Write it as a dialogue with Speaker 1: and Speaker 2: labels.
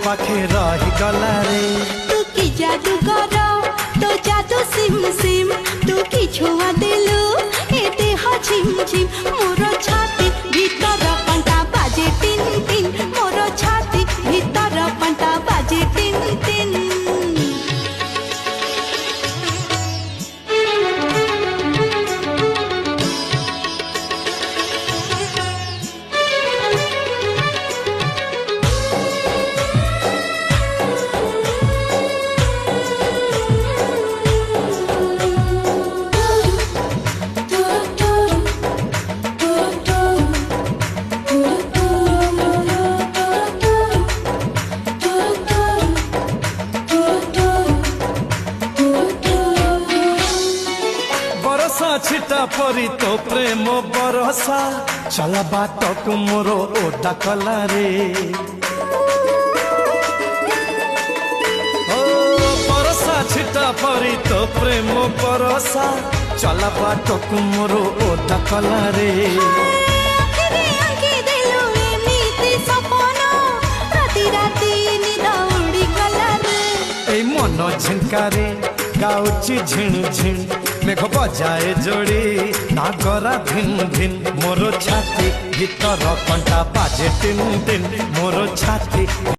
Speaker 1: पाखे रही गला रे।
Speaker 2: तू की जादू कर तो जादू सिम सिम तू की छुआ दिलु ए देह झिम झिम मोर छाती भीतर पंटा बाजे टिन टिन मोर छाती भीतर पंटा बाजे टिन टिन।
Speaker 1: छिटा परी तो प्रेम बरसा चला बाटक मोर ओटा कला रे। ओ बरसा छिटा परी तो प्रेम बरसा चला बाटक मोर ओटा कला रे। मन झिंकारे गाउची झिण झिण मेघ बजाए जोड़ी नागरा भिन भिन मोर छाती भीतर कंटा बाजे टिन टिन मोर छाती।